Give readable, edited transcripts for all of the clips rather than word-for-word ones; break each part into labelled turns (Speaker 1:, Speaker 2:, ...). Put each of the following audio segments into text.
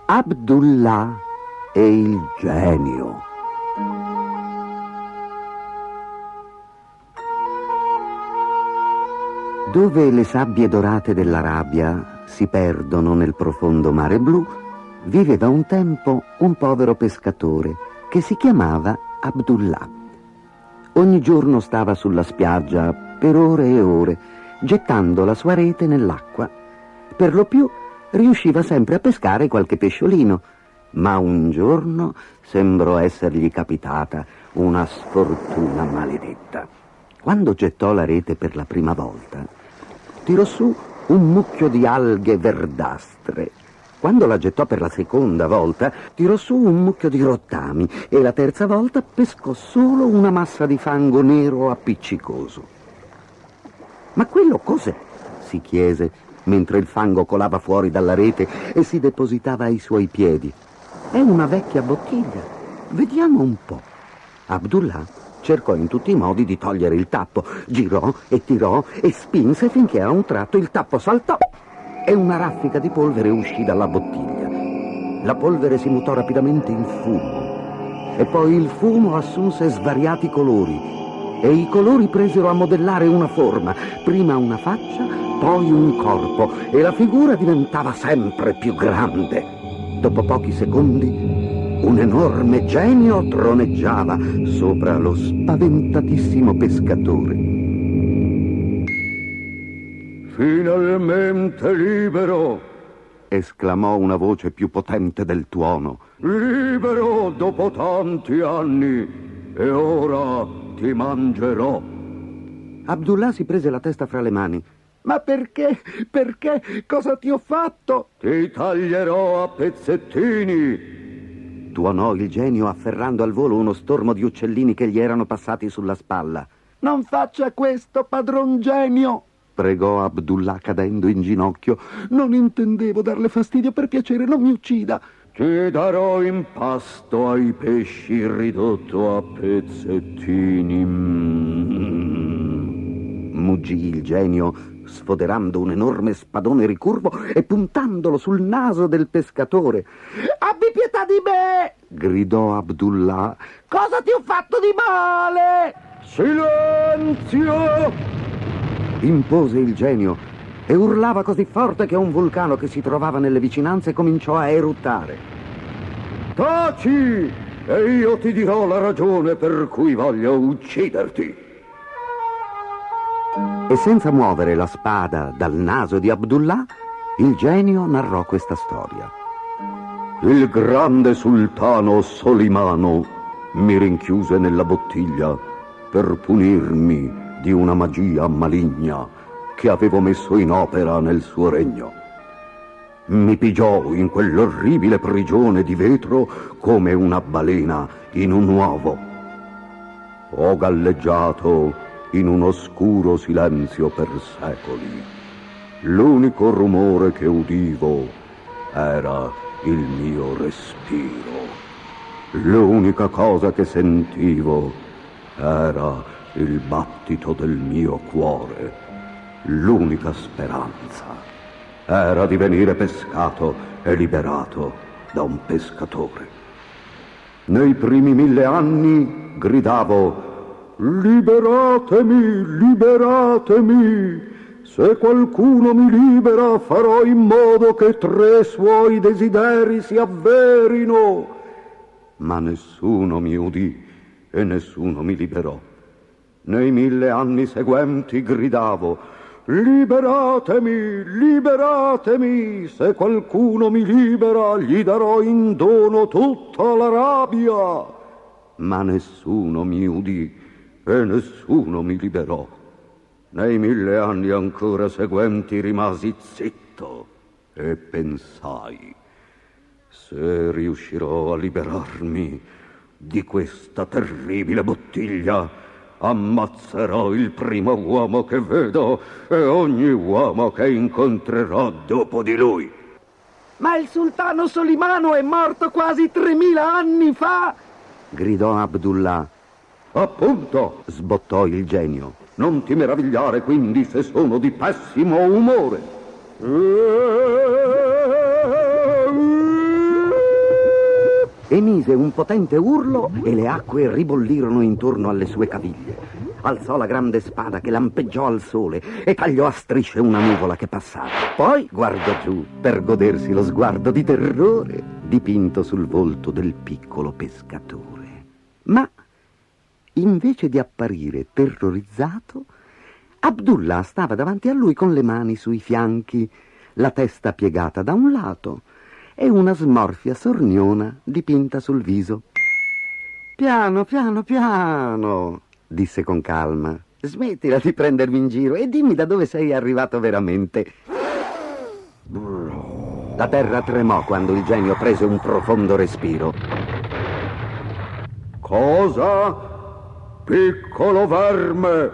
Speaker 1: Abdullah e il genio. Dove le sabbie dorate dell'Arabia si perdono nel profondo mare blu, viveva un tempo un povero pescatore che si chiamava Abdullah. Ogni giorno stava sulla spiaggia per ore e ore, gettando la sua rete nell'acqua. Per lo più riusciva sempre a pescare qualche pesciolino, ma un giorno sembrò essergli capitata una sfortuna maledetta. Quando gettò la rete per la prima volta, tirò su un mucchio di alghe verdastre. Quando la gettò per la seconda volta, tirò su un mucchio di rottami e la terza volta pescò solo una massa di fango nero appiccicoso. «Ma quello cos'è?» si chiese, mentre il fango colava fuori dalla rete e si depositava ai suoi piedi. «È una vecchia bottiglia. Vediamo un po'». Abdullah cercò in tutti i modi di togliere il tappo, girò e tirò e spinse finché a un tratto il tappo saltò e una raffica di polvere uscì dalla bottiglia. La polvere si mutò rapidamente in fumo e poi il fumo assunse svariati colori e i colori presero a modellare una forma, prima una faccia, poi un corpo, e la figura diventava sempre più grande. Dopo pochi secondi un enorme genio troneggiava sopra lo spaventatissimo pescatore.
Speaker 2: «Finalmente libero!»
Speaker 1: esclamò una voce più potente del tuono.
Speaker 2: «Libero dopo tanti anni, e ora ti mangerò!»
Speaker 1: Abdullah si prese la testa fra le mani. «Ma perché? Perché? Cosa ti ho fatto?»
Speaker 2: «Ti taglierò a pezzettini!»
Speaker 1: tuonò il genio afferrando al volo uno stormo di uccellini che gli erano passati sulla spalla. «Non faccia questo, padron genio!» pregò Abdullah cadendo in ginocchio. «Non intendevo darle fastidio, per piacere, non mi uccida!»
Speaker 2: «Ti darò in pasto ai pesci ridotto a pezzettini!»
Speaker 1: muggì il genio, sfoderando un enorme spadone ricurvo e puntandolo sul naso del pescatore. «Abbi pietà di me!» gridò Abdullah. «Cosa ti ho fatto di male?»
Speaker 2: «Silenzio!»
Speaker 1: impose il genio e urlava così forte che un vulcano che si trovava nelle vicinanze cominciò a eruttare.
Speaker 2: «Taci, e io ti dirò la ragione per cui voglio ucciderti!»
Speaker 1: E senza muovere la spada dal naso di Abdullah, il genio narrò questa storia.
Speaker 2: «Il grande sultano Solimano mi rinchiuse nella bottiglia per punirmi di una magia maligna che avevo messo in opera nel suo regno. Mi pigiò in quell'orribile prigione di vetro come una balena in un uovo. Ho galleggiato in un oscuro silenzio per secoli. L'unico rumore che udivo era il mio respiro. L'unica cosa che sentivo era il battito del mio cuore. L'unica speranza era di venire pescato e liberato da un pescatore. Nei primi 1000 anni gridavo: «Liberatemi, liberatemi! Se qualcuno mi libera, farò in modo che 3 suoi desideri si avverino!» Ma nessuno mi udì e nessuno mi liberò. Nei 1000 anni seguenti gridavo: «Liberatemi, liberatemi! Se qualcuno mi libera, gli darò in dono tutta l'Arabia!» Ma nessuno mi udì e nessuno mi liberò. Nei 1000 anni ancora seguenti rimasi zitto e pensai: se riuscirò a liberarmi di questa terribile bottiglia, ammazzerò il primo uomo che vedo e ogni uomo che incontrerò dopo di lui.
Speaker 1: «Ma il sultano Solimano è morto quasi 3000 anni fa!» gridò Abdullah.
Speaker 2: «Appunto!»
Speaker 1: sbottò il genio.
Speaker 2: «Non ti meravigliare quindi se sono di pessimo umore!»
Speaker 1: emise un potente urlo e le acque ribollirono intorno alle sue caviglie. Alzò la grande spada che lampeggiò al sole e tagliò a strisce una nuvola che passava. Poi guardò giù per godersi lo sguardo di terrore dipinto sul volto del piccolo pescatore. Ma invece di apparire terrorizzato, Abdullah stava davanti a lui con le mani sui fianchi, la testa piegata da un lato e una smorfia sorniona dipinta sul viso. «Piano, piano, piano», disse con calma. «Smettila di prendermi in giro e dimmi da dove sei arrivato veramente». La terra tremò quando il genio prese un profondo respiro.
Speaker 2: «Cosa? Piccolo verme,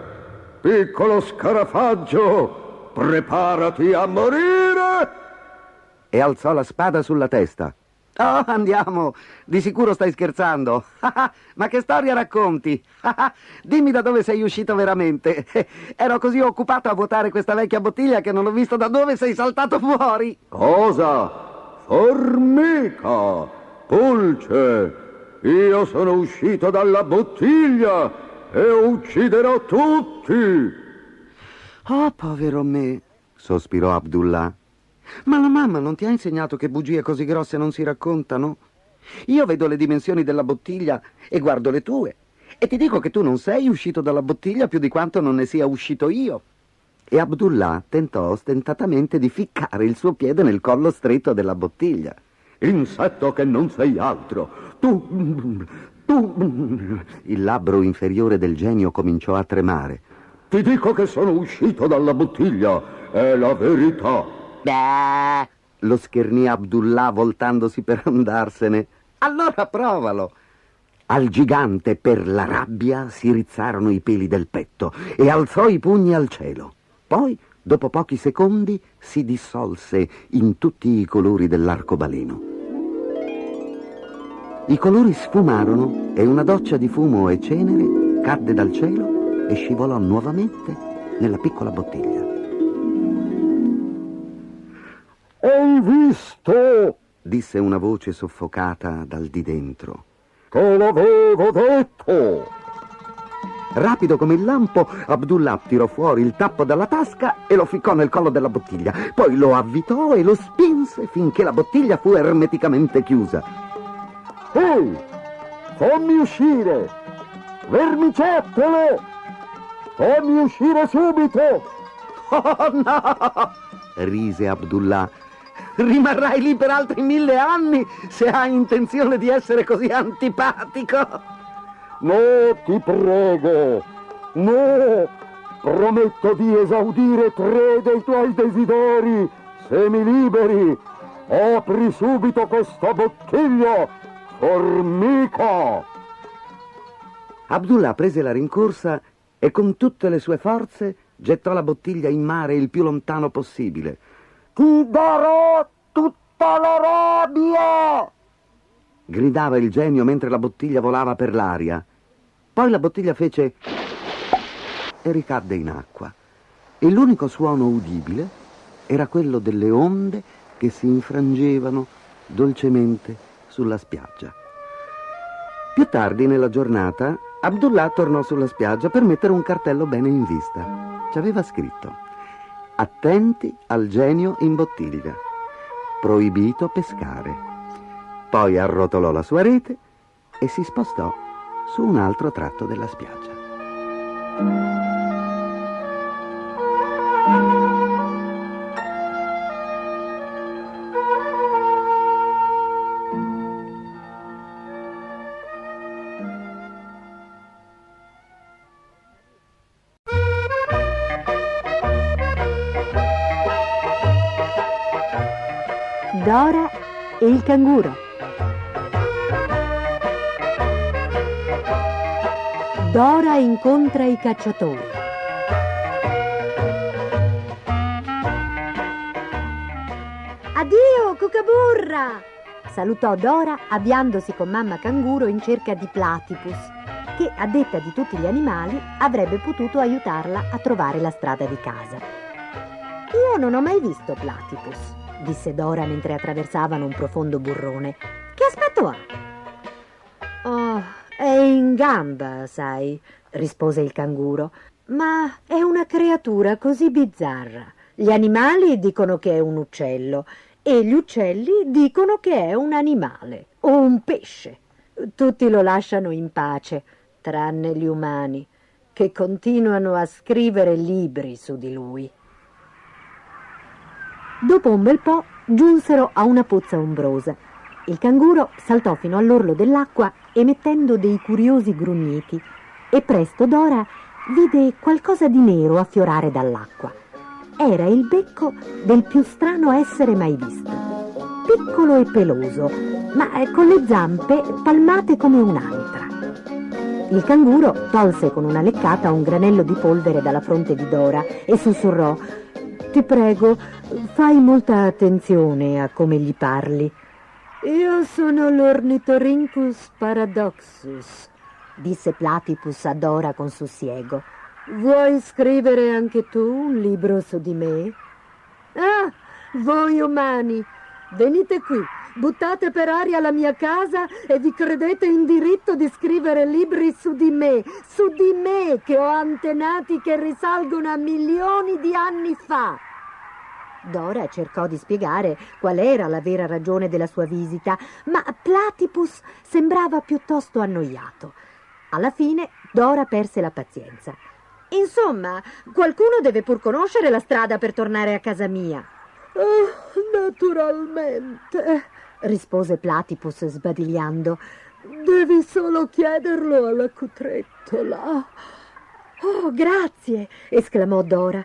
Speaker 2: piccolo scarafaggio, preparati a morire!»
Speaker 1: E alzò la spada sulla testa. «Oh, andiamo! Di sicuro stai scherzando! Ma che storia racconti? Dimmi da dove sei uscito veramente! Ero così occupato a vuotare questa vecchia bottiglia che non ho visto da dove sei saltato fuori!»
Speaker 2: «Cosa? Formica! Pulce! Io sono uscito dalla bottiglia e ucciderò tutti!»
Speaker 1: «Oh, povero me!» sospirò Abdullah. «Ma la mamma non ti ha insegnato che bugie così grosse non si raccontano? Io vedo le dimensioni della bottiglia e guardo le tue e ti dico che tu non sei uscito dalla bottiglia più di quanto non ne sia uscito io». E Abdullah tentò ostentatamente di ficcare il suo piede nel collo stretto della bottiglia.
Speaker 2: «Insetto che non sei altro! Tu...
Speaker 1: Il labbro inferiore del genio cominciò a tremare.
Speaker 2: Ti dico che sono uscito dalla bottiglia, è la verità!»
Speaker 1: «Beh!» lo schernì Abdullah voltandosi per andarsene. «Allora provalo!» Al gigante, per la rabbia, si rizzarono i peli del petto e alzò i pugni al cielo. Poi, dopo pochi secondi, si dissolse in tutti i colori dell'arcobaleno. I colori sfumarono e una doccia di fumo e cenere cadde dal cielo e scivolò nuovamente nella piccola bottiglia.
Speaker 2: «Hai visto?»
Speaker 1: disse una voce soffocata dal di dentro.
Speaker 2: «Te l'avevo detto!»
Speaker 1: Rapido come il lampo, Abdullah tirò fuori il tappo dalla tasca e lo ficcò nel collo della bottiglia. Poi lo avvitò e lo spinse finché la bottiglia fu ermeticamente chiusa.
Speaker 2: «Ehi, fammi uscire! Vermicettole! Fammi uscire subito!»
Speaker 1: «Oh no!» rise Abdullah. «Rimarrai lì per altri 1000 anni se hai intenzione di essere così antipatico!»
Speaker 2: «No, ti prego! No! Prometto di esaudire 3 dei tuoi desideri se mi liberi! Apri subito questa bottiglia, formica!»
Speaker 1: Abdullah prese la rincorsa e con tutte le sue forze gettò la bottiglia in mare il più lontano possibile. «Ti darò tutta la rabbia!» gridava il genio mentre la bottiglia volava per l'aria. Poi la bottiglia fece e ricadde in acqua. E l'unico suono udibile era quello delle onde che si infrangevano dolcemente sulla spiaggia. Più tardi nella giornata, Abdullah tornò sulla spiaggia per mettere un cartello bene in vista. Ci aveva scritto: «Attenti al genio in bottiglia. Proibito pescare». Poi arrotolò la sua rete e si spostò su un altro tratto della spiaggia.
Speaker 3: Dora e il canguro. Dora incontra i cacciatori.
Speaker 4: Addio, cucaburra!
Speaker 3: Salutò Dora avviandosi con mamma canguro in cerca di Platypus, che, a detta di tutti gli animali, avrebbe potuto aiutarla a trovare la strada di casa.
Speaker 4: Io non ho mai visto Platypus,
Speaker 3: disse Dora mentre attraversavano un profondo burrone.
Speaker 4: Che aspetto ha?
Speaker 3: in gamba, sai, rispose il canguro. Ma è una creatura così bizzarra. Gli animali dicono che è un uccello e gli uccelli dicono che è un animale o un pesce. Tutti lo lasciano in pace, tranne gli umani, che continuano a scrivere libri su di lui. Dopo un bel po' giunsero a una pozza ombrosa. Il canguro saltò fino all'orlo dell'acqua emettendo dei curiosi grugniti e presto Dora vide qualcosa di nero affiorare dall'acqua. Era il becco del più strano essere mai visto. Piccolo e peloso, ma con le zampe palmate come un'anitra. Il canguro tolse con una leccata un granello di polvere dalla fronte di Dora e sussurrò: «Ti prego, fai molta attenzione a come gli parli». «Io sono l'Ornithorhynchus paradoxus», disse Platypus a Dora con sussiego. «Vuoi scrivere anche tu un libro su di me?» «Ah, voi umani, venite qui, buttate per aria la mia casa e vi credete in diritto di scrivere libri su di me che ho antenati che risalgono a milioni di anni fa». Dora cercò di spiegare qual era la vera ragione della sua visita, ma Platypus sembrava piuttosto annoiato. Alla fine Dora perse la pazienza. «Insomma, qualcuno deve pur conoscere la strada per tornare a casa mia». «Oh, naturalmente», rispose Platypus sbadigliando. «Devi solo chiederlo alla cutrettola». «Oh, grazie», esclamò Dora.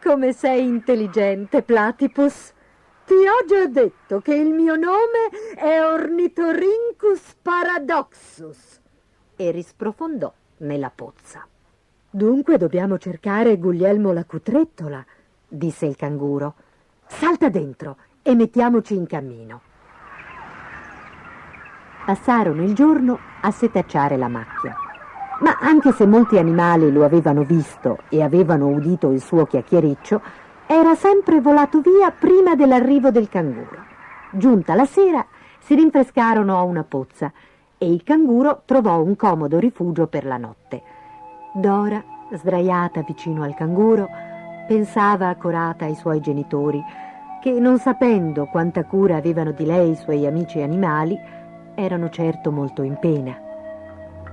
Speaker 3: «Come sei intelligente, Platypus. Ti ho già detto che il mio nome è Ornithorhynchus paradoxus». E risprofondò nella pozza. «Dunque dobbiamo cercare Guglielmo la cutrettola», disse il canguro. «Salta dentro e mettiamoci in cammino». Passarono il giorno a setacciare la macchia. Ma anche se molti animali lo avevano visto e avevano udito il suo chiacchiericcio, era sempre volato via prima dell'arrivo del canguro. Giunta la sera, si rinfrescarono a una pozza e il canguro trovò un comodo rifugio per la notte. Dora, sdraiata vicino al canguro, pensava accorata ai suoi genitori, che, non sapendo quanta cura avevano di lei i suoi amici animali, erano certo molto in pena.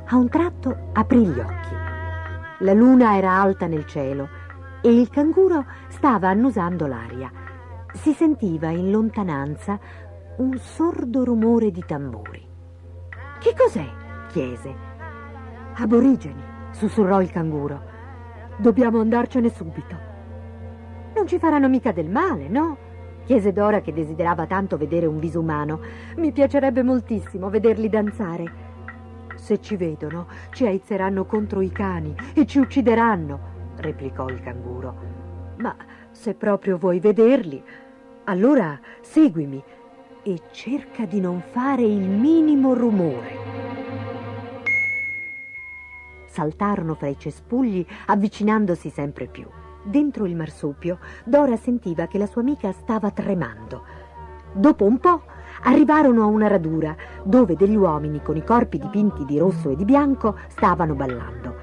Speaker 3: A un tratto aprì gli occhi. La luna era alta nel cielo e il canguro stava annusando l'aria. Si sentiva in lontananza un sordo rumore di tamburi. «Che cos'è?» chiese. «Aborigeni», sussurrò il canguro. «Dobbiamo andarcene subito». «Non ci faranno mica del male, no?» chiese Dora, che desiderava tanto vedere un viso umano. «Mi piacerebbe moltissimo vederli danzare». «Se ci vedono, ci aizzeranno contro i cani e ci uccideranno», replicò il canguro. «Ma se proprio vuoi vederli, allora seguimi e cerca di non fare il minimo rumore». Saltarono fra i cespugli, avvicinandosi sempre più. Dentro il marsupio, Dora sentiva che la sua amica stava tremando. Dopo un po' arrivarono a una radura dove degli uomini con i corpi dipinti di rosso e di bianco stavano ballando.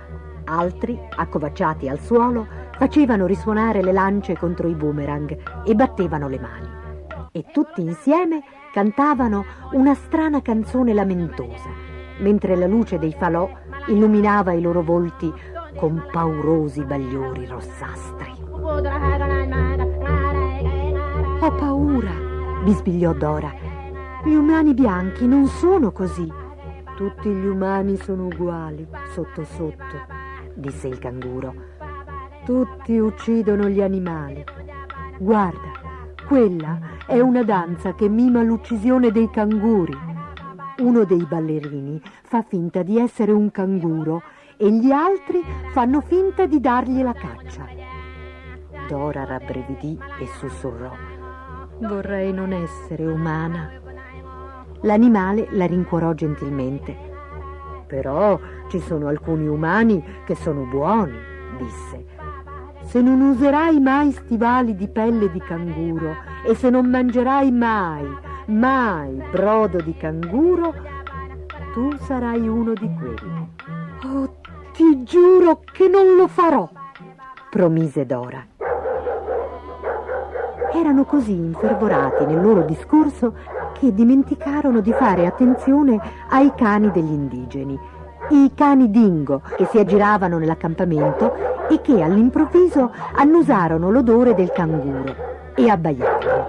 Speaker 3: Altri, accovacciati al suolo, facevano risuonare le lance contro i boomerang e battevano le mani. E tutti insieme cantavano una strana canzone lamentosa, mentre la luce dei falò illuminava i loro volti con paurosi bagliori rossastri. «Ho paura», bisbigliò Dora. «Gli umani bianchi non sono così». «Tutti gli umani sono uguali, sotto sotto», disse il canguro. «Tutti uccidono gli animali. Guarda, quella è una danza che mima l'uccisione dei canguri. Uno dei ballerini fa finta di essere un canguro e gli altri fanno finta di dargli la caccia». Dora rabbrividì e sussurrò: «Vorrei non essere umana». L'animale la rincuorò gentilmente. «Però ci sono alcuni umani che sono buoni», disse. «Se non userai mai stivali di pelle di canguro e se non mangerai mai brodo di canguro, tu sarai uno di quelli. Oh, ti giuro che non lo farò, promise Dora. Erano così infervorati nel loro discorso che dimenticarono di fare attenzione ai cani degli indigeni, i cani dingo che si aggiravano nell'accampamento e che all'improvviso annusarono l'odore del canguro e abbaiarono.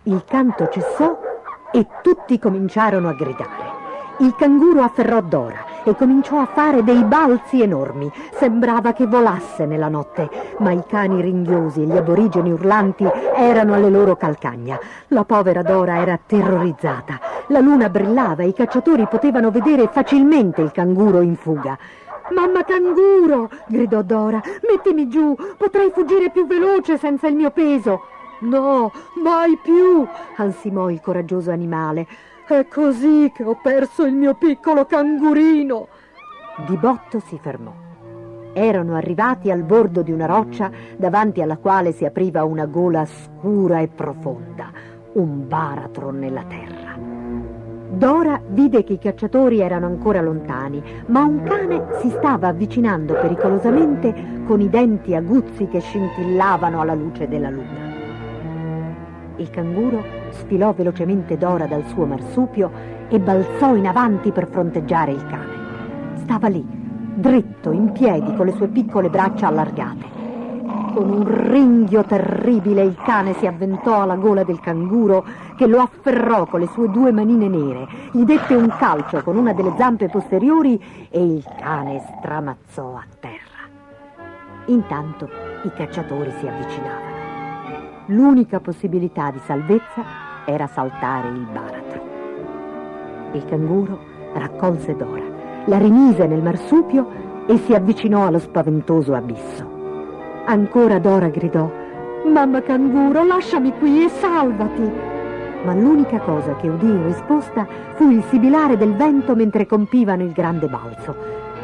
Speaker 3: Il canto cessò e tutti cominciarono a gridare. Il canguro afferrò Dora e cominciò a fare dei balzi enormi. Sembrava che volasse nella notte, ma i cani ringhiosi e gli aborigeni urlanti erano alle loro calcagna. La povera Dora era terrorizzata. La luna brillava e i cacciatori potevano vedere facilmente il canguro in fuga. «Mamma canguro!» gridò Dora. «Mettimi giù, potrei fuggire più veloce senza il mio peso!» «No, mai più!» ansimò il coraggioso animale. «È così che ho perso il mio piccolo cangurino!» Di botto si fermò. Erano arrivati al bordo di una roccia davanti alla quale si apriva una gola scura e profonda, un baratro nella terra. Dora vide che i cacciatori erano ancora lontani, ma un cane si stava avvicinando pericolosamente con i denti aguzzi che scintillavano alla luce della luna. Il canguro sfilò velocemente Dora dal suo marsupio e balzò in avanti per fronteggiare il cane. Stava lì, dritto, in piedi, con le sue piccole braccia allargate. Con un ringhio terribile il cane si avventò alla gola del canguro, che lo afferrò con le sue 2 manine nere, gli dette un calcio con una delle zampe posteriori e il cane stramazzò a terra. Intanto i cacciatori si avvicinavano. L'unica possibilità di salvezza era saltare il baratro. Il canguro raccolse Dora, la rimise nel marsupio e si avvicinò allo spaventoso abisso. Ancora Dora gridò: «Mamma canguro, lasciami qui e salvati!» Ma l'unica cosa che udì in risposta fu il sibilare del vento mentre compivano il grande balzo.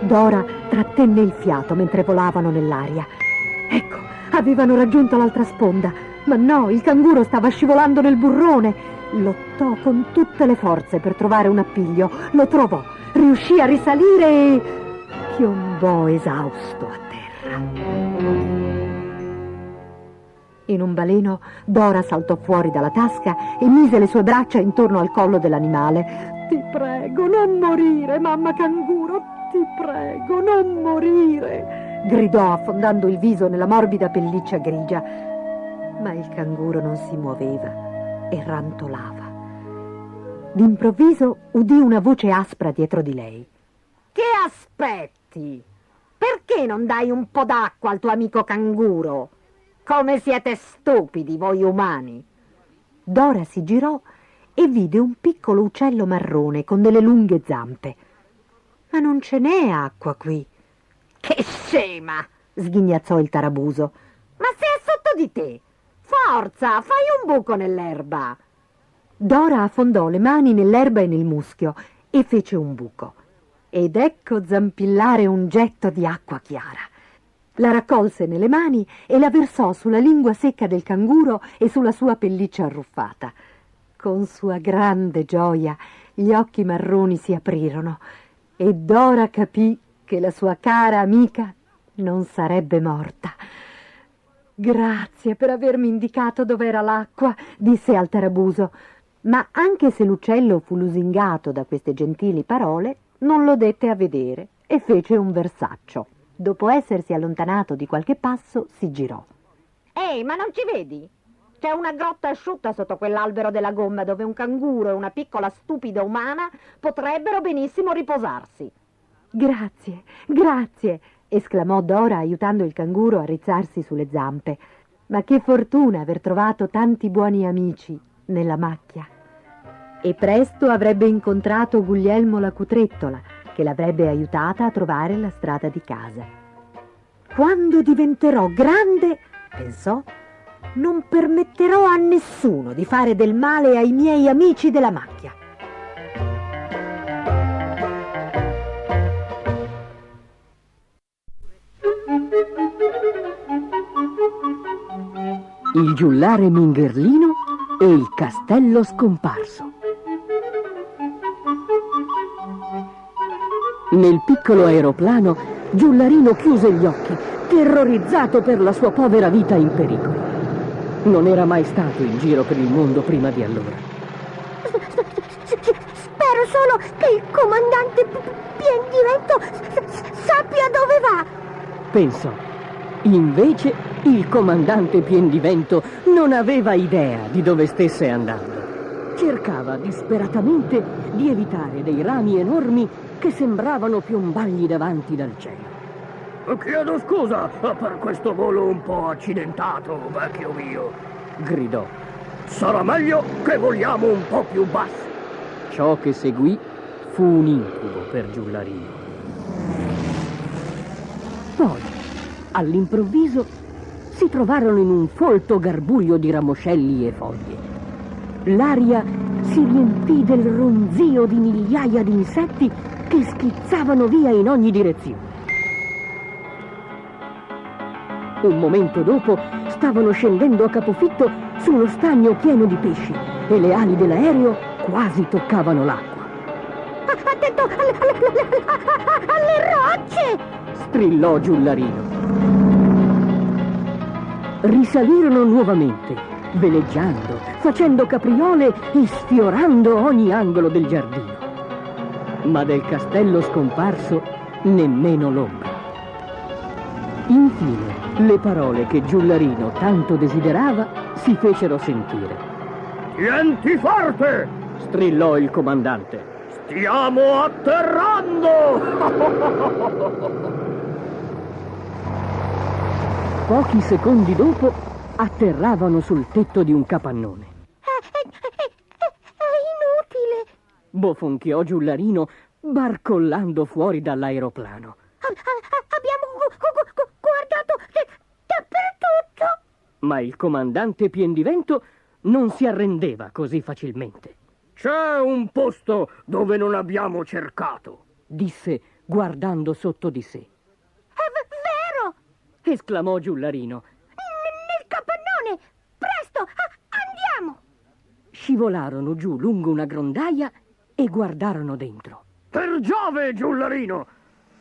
Speaker 3: Dora trattenne il fiato mentre volavano nell'aria. Ecco, avevano raggiunto l'altra sponda. Ma no, il canguro stava scivolando nel burrone. Lottò con tutte le forze per trovare un appiglio. Lo trovò, riuscì a risalire e piombò esausto a terra. In un baleno Dora saltò fuori dalla tasca e mise le sue braccia intorno al collo dell'animale. «Ti prego, non morire, mamma canguro, ti prego, non morire!» gridò affondando il viso nella morbida pelliccia grigia. Ma il canguro non si muoveva e rantolava. D'improvviso udì una voce aspra dietro di lei. «Che aspetti? Perché non dai un po' d'acqua al tuo amico canguro? Come siete stupidi voi umani!» Dora si girò e vide un piccolo uccello marrone con delle lunghe zampe. «Ma non ce n'è acqua qui!» «Che scema!» sghignazzò il tarabuso. «Ma se è sotto di te! Forza, fai un buco nell'erba!» Dora affondò le mani nell'erba e nel muschio e fece un buco. Ed ecco zampillare un getto di acqua chiara. La raccolse nelle mani e la versò sulla lingua secca del canguro e sulla sua pelliccia arruffata. Con sua grande gioia gli occhi marroni si aprirono e Dora capì che la sua cara amica non sarebbe morta. «Grazie per avermi indicato dov'era l'acqua», disse al tarabuso, ma anche se l'uccello fu lusingato da queste gentili parole, non lo dette a vedere e fece un versaccio. Dopo essersi allontanato di qualche passo, si girò. «Ehi, ma non ci vedi? C'è una grotta asciutta sotto quell'albero della gomma dove un canguro e una piccola stupida umana potrebbero benissimo riposarsi». «Grazie, grazie», esclamò Dora aiutando il canguro a rizzarsi sulle zampe. Ma che fortuna aver trovato tanti buoni amici nella macchia. E presto avrebbe incontrato Guglielmo la cutrettola, che l'avrebbe aiutata a trovare la strada di casa. «Quando diventerò grande», pensò, «non permetterò a nessuno di fare del male ai miei amici della macchia».
Speaker 5: Il giullare Mingherlino e il castello scomparso. Nel piccolo aeroplano, Giullarino chiuse gli occhi, terrorizzato per la sua povera vita in pericolo. Non era mai stato in giro per il mondo prima di allora.
Speaker 4: Spero solo che il comandante Piendivento sappia dove va.
Speaker 5: Pensò. Invece, il comandante Piendivento non aveva idea di dove stesse andando. Cercava disperatamente di evitare dei rami enormi che sembravano piombargli davanti dal cielo.
Speaker 6: Chiedo scusa per questo volo un po' accidentato, vecchio mio,
Speaker 5: Gridò.
Speaker 6: Sarà meglio che voliamo un po' più basso.
Speaker 5: Ciò che seguì fu un incubo per Giullarino. Poi, all'improvviso, si trovarono in un folto garbuglio di ramoscelli e foglie. L'aria si riempì del ronzio di migliaia di insetti che schizzavano via in ogni direzione. Un momento dopo stavano scendendo a capofitto su uno stagno pieno di pesci e le ali dell'aereo quasi toccavano l'acqua.
Speaker 4: Attento alle rocce!
Speaker 5: Strillò Giullarino. Risalirono nuovamente, veleggiando, facendo capriole e sfiorando ogni angolo del giardino. Ma del castello scomparso nemmeno l'ombra. Infine, le parole che Giullarino tanto desiderava si fecero sentire.
Speaker 6: Tienti forte!
Speaker 5: Strillò il comandante.
Speaker 6: Stiamo atterrando!
Speaker 5: Pochi secondi dopo atterravano sul tetto di un capannone.
Speaker 4: È inutile.
Speaker 5: Bofonchiò Giullarino, barcollando fuori dall'aeroplano.
Speaker 4: Abbiamo guardato dappertutto.
Speaker 5: Ma il comandante Piendivento non si arrendeva così facilmente.
Speaker 6: C'è un posto dove non abbiamo cercato,
Speaker 5: Disse guardando sotto di sé.
Speaker 4: È vero.
Speaker 5: Esclamò Giullarino.
Speaker 4: Nel capannone. Presto, andiamo.
Speaker 5: Scivolarono giù lungo una grondaia e guardarono dentro.
Speaker 6: Per Giove, Giullarino!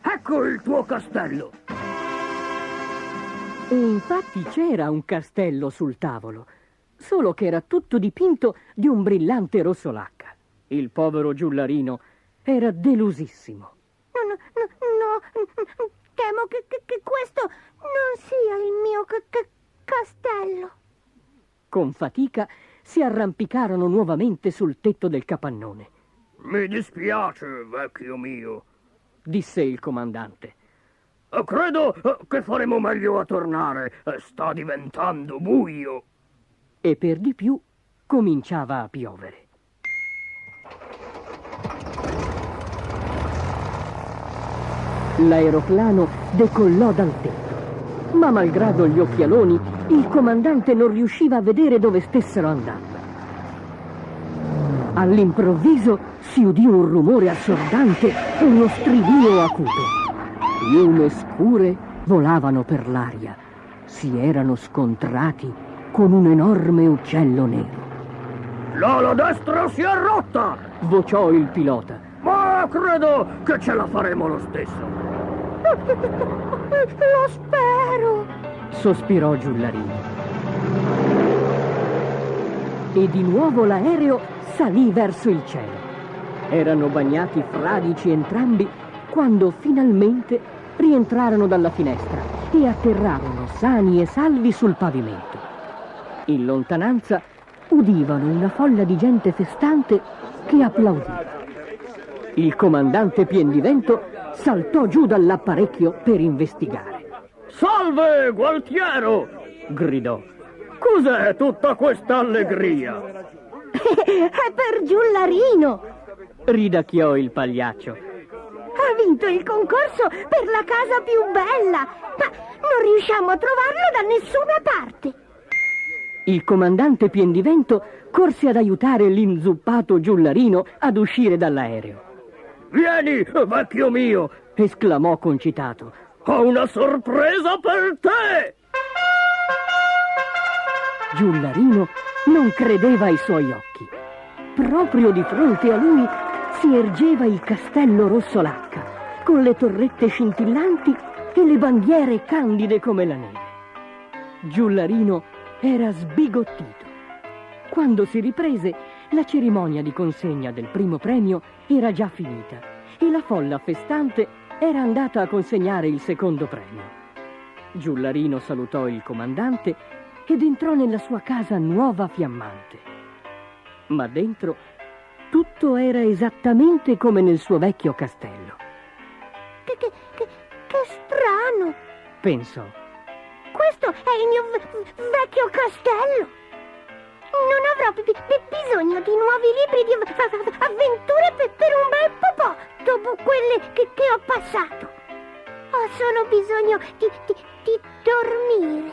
Speaker 6: Ecco il tuo castello!
Speaker 5: E infatti c'era un castello sul tavolo, solo che era tutto dipinto di un brillante rosso lacca. Il povero Giullarino era delusissimo.
Speaker 4: No, temo che questo non sia il mio castello.
Speaker 5: Con fatica si arrampicarono nuovamente sul tetto del capannone.
Speaker 6: Mi dispiace, vecchio mio.
Speaker 5: Disse il comandante.
Speaker 6: Credo che faremo meglio a tornare. Sta diventando buio.
Speaker 5: E per di più cominciava a piovere. L'aeroplano decollò dal tetto, ma malgrado gli occhialoni, il comandante non riusciva a vedere dove stessero andando. All'improvviso si udì un rumore assordante e uno stridio acuto. Piume scure volavano per l'aria. Si erano scontrati con un enorme uccello nero.
Speaker 6: L'ala destra si è rotta!
Speaker 5: Vociò il pilota.
Speaker 6: Ma credo che ce la faremo lo stesso.
Speaker 4: Lo spero.
Speaker 5: Sospirò Giullarino. E di nuovo l'aereo salì verso il cielo. Erano bagnati fradici entrambi quando finalmente rientrarono dalla finestra e atterrarono sani e salvi sul pavimento. In lontananza udivano una folla di gente festante che applaudiva. Il comandante Piendivento saltò giù dall'apparecchio per investigare.
Speaker 6: Salve, Gualtiero!
Speaker 5: Gridò.
Speaker 6: Cos'è tutta questa allegria?
Speaker 4: È per Giullarino.
Speaker 5: Ridacchiò il pagliaccio.
Speaker 4: Ha vinto il concorso per la casa più bella, ma non riusciamo a trovarlo da nessuna parte.
Speaker 5: Il comandante Piendivento corse ad aiutare l'inzuppato Giullarino ad uscire dall'aereo.
Speaker 6: Vieni, vecchio mio!
Speaker 5: Esclamò concitato.
Speaker 6: Ho una sorpresa per te!
Speaker 5: Giullarino non credeva ai suoi occhi. Proprio di fronte a lui si ergeva il castello rosso lacca, con le torrette scintillanti e le bandiere candide come la neve. Giullarino era sbigottito. Quando si riprese, la cerimonia di consegna del primo premio era già finita e la folla festante era andata a consegnare il secondo premio. Giullarino salutò il comandante ed entrò nella sua casa nuova fiammante. Ma dentro tutto era esattamente come nel suo vecchio castello.
Speaker 4: Che strano!
Speaker 5: Pensò.
Speaker 4: Questo è il mio vecchio castello. Non avrò bisogno di nuovi libri di avventure per un bel po' dopo quelle che ho passato. Ho solo bisogno di dormire.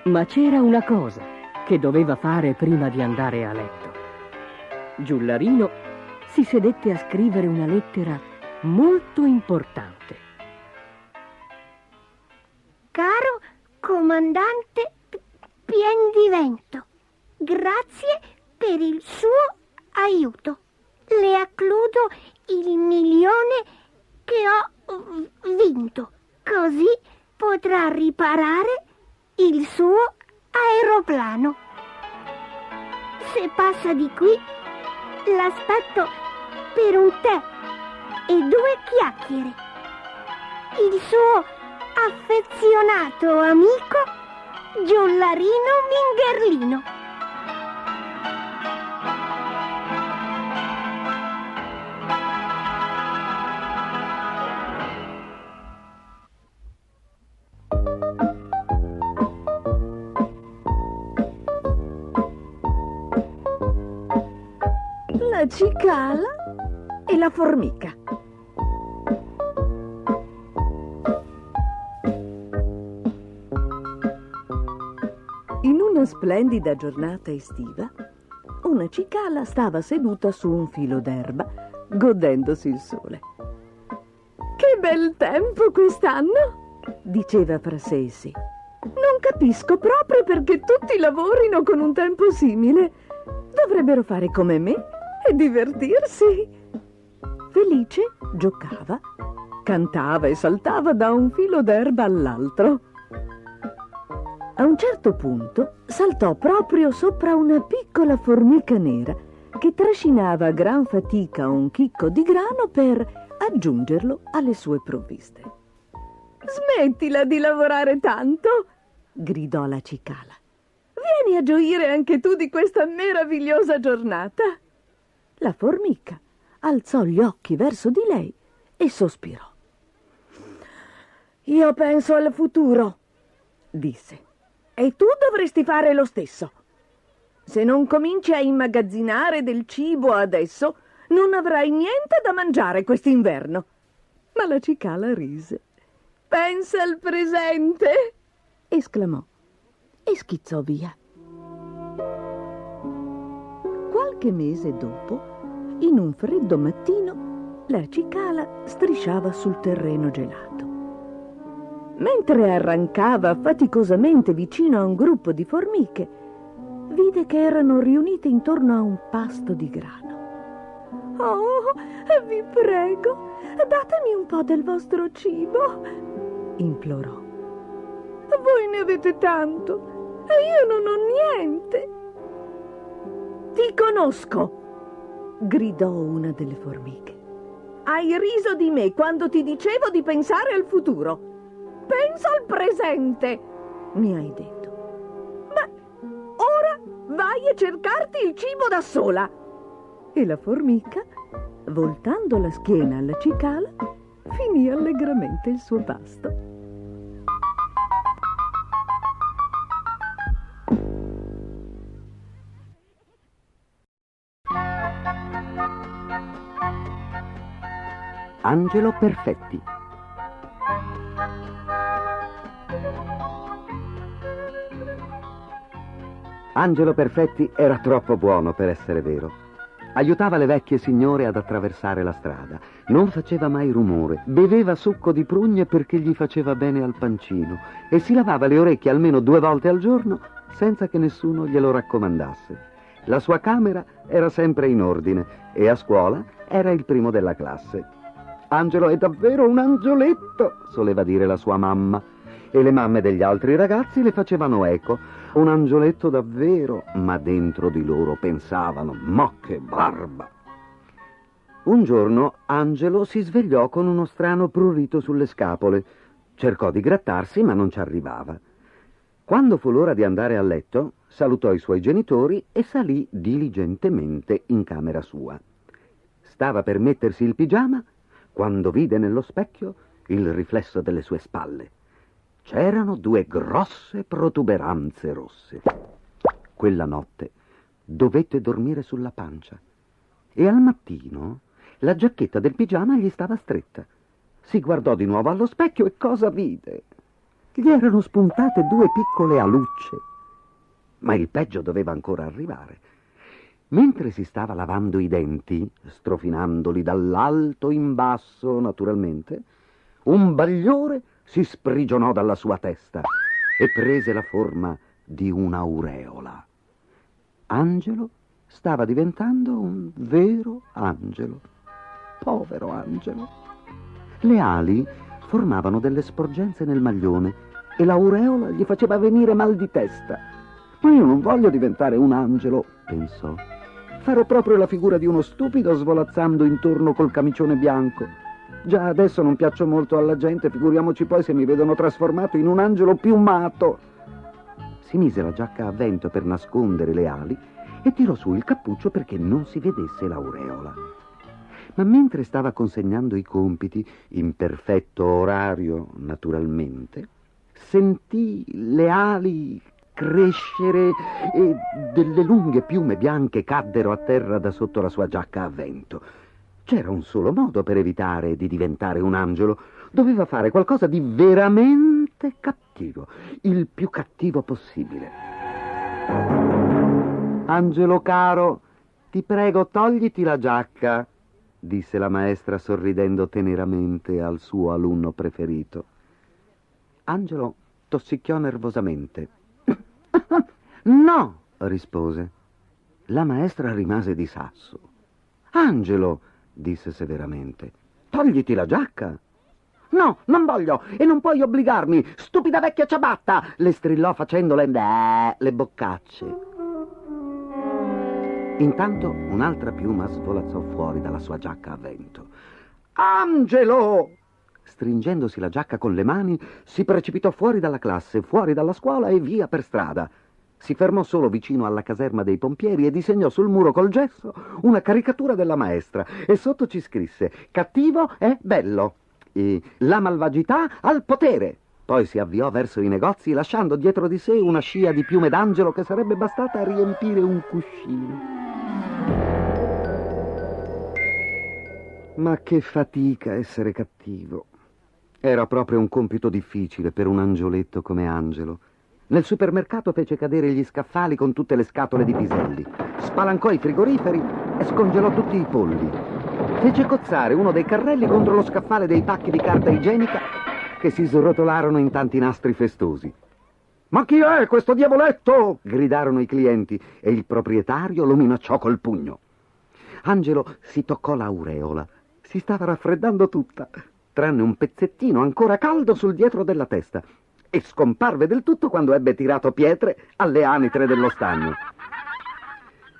Speaker 5: Ma c'era una cosa che doveva fare prima di andare a letto. Giullarino si sedette a scrivere una lettera molto importante.
Speaker 4: Caro comandante Pienvento, grazie per il suo aiuto. Le accludo il milione che ho vinto, così potrà riparare il suo aeroplano. Se passa di qui, l'aspetto per un tè e 2 chiacchiere. Il suo affezionato amico Giullarino Mingherlino.
Speaker 7: La cicala e la formica. In una splendida giornata estiva, una cicala stava seduta su un filo d'erba, godendosi il sole. «Che bel tempo quest'anno!» diceva fra sé e sé. «Non capisco proprio perché tutti lavorino con un tempo simile. Dovrebbero fare come me e divertirsi!» Felice giocava, cantava e saltava da un filo d'erba all'altro. A un certo punto saltò proprio sopra una piccola formica nera che trascinava a gran fatica un chicco di grano per aggiungerlo alle sue provviste. «Smettila di lavorare tanto!» gridò la cicala. «Vieni a gioire anche tu di questa meravigliosa giornata!» La formica alzò gli occhi verso di lei e sospirò. «Io penso al futuro», disse, «e tu dovresti fare lo stesso. Se non cominci a immagazzinare del cibo adesso, non avrai niente da mangiare quest'inverno». Ma la cicala rise. «Pensa al presente!» esclamò e schizzò via. Qualche mese dopo, in un freddo mattino, la cicala strisciava sul terreno gelato. Mentre arrancava faticosamente vicino a un gruppo di formiche, vide che erano riunite intorno a un pasto di grano. «Oh, vi prego, datemi un po' del vostro cibo», implorò. «Voi ne avete tanto e io non ho niente». «Ti conosco», gridò una delle formiche. «Hai riso di me quando ti dicevo di pensare al futuro. Pensa al presente, mi hai detto. Ma ora vai a cercarti il cibo da sola». E la formica, voltando la schiena alla cicala, finì allegramente il suo pasto.
Speaker 1: Angelo Perfetti. Angelo Perfetti era troppo buono per essere vero. Aiutava le vecchie signore ad attraversare la strada, non faceva mai rumore, beveva succo di prugne perché gli faceva bene al pancino e si lavava le orecchie almeno 2 volte al giorno senza che nessuno glielo raccomandasse. La sua camera era sempre in ordine e a scuola era il primo della classe. Angelo è davvero un angioletto, soleva dire la sua mamma. E le mamme degli altri ragazzi le facevano eco. Un angioletto davvero, ma dentro di loro pensavano, ma che barba! Un giorno Angelo si svegliò con uno strano prurito sulle scapole. Cercò di grattarsi, ma non ci arrivava. Quando fu l'ora di andare a letto, salutò i suoi genitori e salì diligentemente in camera sua. Stava per mettersi il pigiama quando vide nello specchio il riflesso delle sue spalle. C'erano 2 grosse protuberanze rosse. Quella notte dovette dormire sulla pancia e al mattino la giacchetta del pigiama gli stava stretta. Si guardò di nuovo allo specchio e cosa vide? Gli erano spuntate 2 piccole alucce. Ma il peggio doveva ancora arrivare. Mentre si stava lavando i denti, strofinandoli dall'alto in basso, naturalmente, un bagliore si sprigionò dalla sua testa e prese la forma di un'aureola. Angelo stava diventando un vero angelo. Povero Angelo. Le ali formavano delle sporgenze nel maglione e l'aureola gli faceva venire mal di testa. Ma io non voglio diventare un angelo, pensò. Farò proprio la figura di uno stupido svolazzando intorno col camicione bianco. Già adesso non piaccio molto alla gente, figuriamoci poi se mi vedono trasformato in un angelo piumato. Si mise la giacca a vento per nascondere le ali e tirò su il cappuccio perché non si vedesse l'aureola. Ma mentre stava consegnando i compiti, in perfetto orario naturalmente, sentì le ali crescere e delle lunghe piume bianche caddero a terra da sotto la sua giacca a vento. C'era un solo modo per evitare di diventare un angelo. Doveva fare qualcosa di veramente cattivo, il più cattivo possibile. Angelo caro, ti prego, togliti la giacca, disse la maestra sorridendo teneramente al suo alunno preferito. Angelo tossicchiò nervosamente. No, rispose. La maestra rimase di sasso. Angelo, disse severamente, togliti la giacca. No, non voglio e non puoi obbligarmi, stupida vecchia ciabatta, le strillò facendole le boccacce. Intanto un'altra piuma svolazzò fuori dalla sua giacca a vento. Angelo! Stringendosi la giacca con le mani, si precipitò fuori dalla classe, fuori dalla scuola e via per strada. Si fermò solo vicino alla caserma dei pompieri e disegnò sul muro col gesso una caricatura della maestra e sotto ci scrisse «Cattivo è bello» e «La malvagità al potere». Poi si avviò verso i negozi lasciando dietro di sé una scia di piume d'angelo che sarebbe bastata a riempire un cuscino. Ma che fatica essere cattivo. Era proprio un compito difficile per un angioletto come Angelo. Nel supermercato fece cadere gli scaffali con tutte le scatole di piselli, spalancò i frigoriferi e scongelò tutti i polli. Fece cozzare uno dei carrelli contro lo scaffale dei pacchi di carta igienica che si srotolarono in tanti nastri festosi. «Ma chi è questo diavoletto?» gridarono i clienti e il proprietario lo minacciò col pugno. Angelo si toccò l'aureola. Si stava raffreddando tutta, tranne un pezzettino ancora caldo sul dietro della testa, e scomparve del tutto quando ebbe tirato pietre alle anitre dello stagno.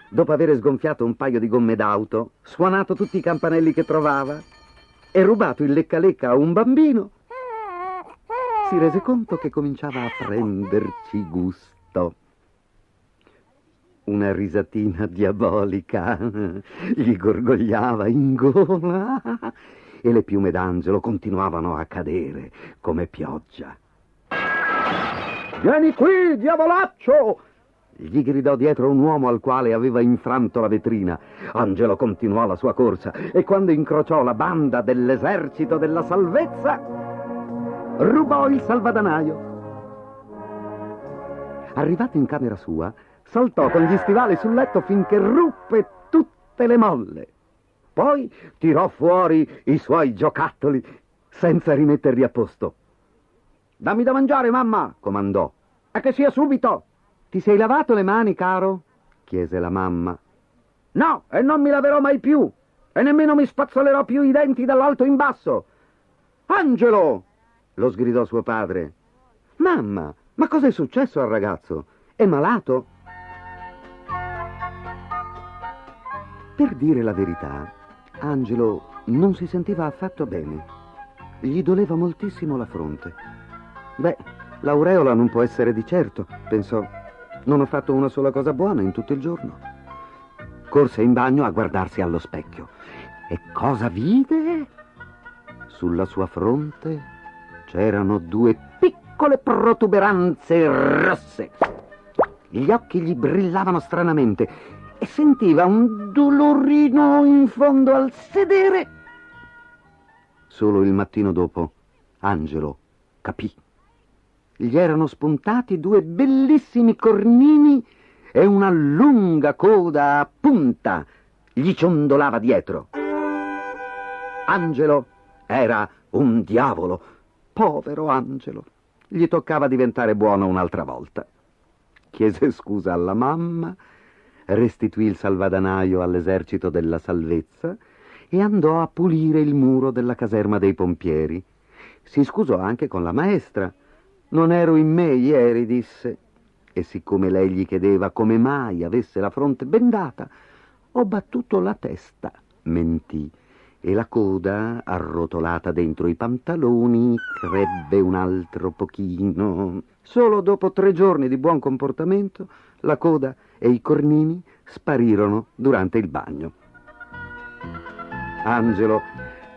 Speaker 1: Dopo aver sgonfiato un paio di gomme d'auto, suonato tutti i campanelli che trovava e rubato il lecca-lecca a un bambino, si rese conto che cominciava a prenderci gusto. Una risatina diabolica gli gorgogliava in gola e le piume d'angelo continuavano a cadere come pioggia. «Vieni qui, diavolaccio!» gli gridò dietro un uomo al quale aveva infranto la vetrina. Angelo continuò la sua corsa e quando incrociò la banda dell'esercito della salvezza, rubò il salvadanaio. Arrivato in camera sua, saltò con gli stivali sul letto finché ruppe tutte le molle. Poi tirò fuori i suoi giocattoli senza rimetterli a posto. «Dammi da mangiare, mamma!» comandò. «E che sia subito!» «Ti sei lavato le mani, caro?» chiese la mamma. «No, e non mi laverò mai più! e nemmeno mi spazzolerò più i denti dall'alto in basso. Angelo! Lo sgridò suo padre. Mamma, ma cosa è successo al ragazzo? È malato? Per dire la verità, Angelo non si sentiva affatto bene. Gli doleva moltissimo la fronte. Beh, l'aureola non può essere di certo, pensò. Non ho fatto una sola cosa buona in tutto il giorno. Corse in bagno a guardarsi allo specchio. E cosa vide? Sulla sua fronte c'erano 2 piccole protuberanze rosse. Gli occhi gli brillavano stranamente e sentiva un dolorino in fondo al sedere. Solo il mattino dopo Angelo capì. Gli erano spuntati 2 bellissimi cornini e una lunga coda a punta gli ciondolava dietro. Angelo era un diavolo. Povero Angelo. Gli toccava diventare buono un'altra volta. Chiese scusa alla mamma, restituì il salvadanaio all'esercito della salvezza e andò a pulire il muro della caserma dei pompieri. Si scusò anche con la maestra. Non ero in me ieri, disse. E siccome lei gli chiedeva come mai avesse la fronte bendata, ho battuto la testa, mentì. E la coda, arrotolata dentro i pantaloni, crebbe un altro pochino. Solo dopo 3 giorni di buon comportamento, la coda e i cornini sparirono durante il bagno. Angelo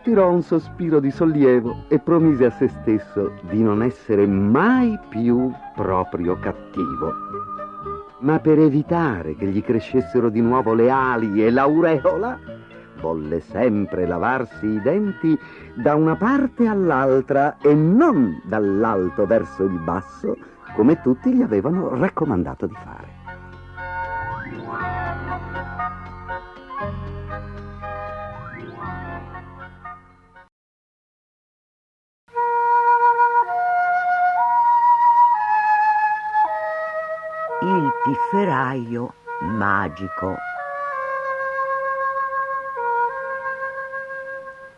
Speaker 1: tirò un sospiro di sollievo e promise a se stesso di non essere mai più proprio cattivo. Ma per evitare che gli crescessero di nuovo le ali e l'aureola, volle sempre lavarsi i denti da una parte all'altra e non dall'alto verso il basso, come tutti gli avevano raccomandato di fare.
Speaker 8: Il pifferaio magico.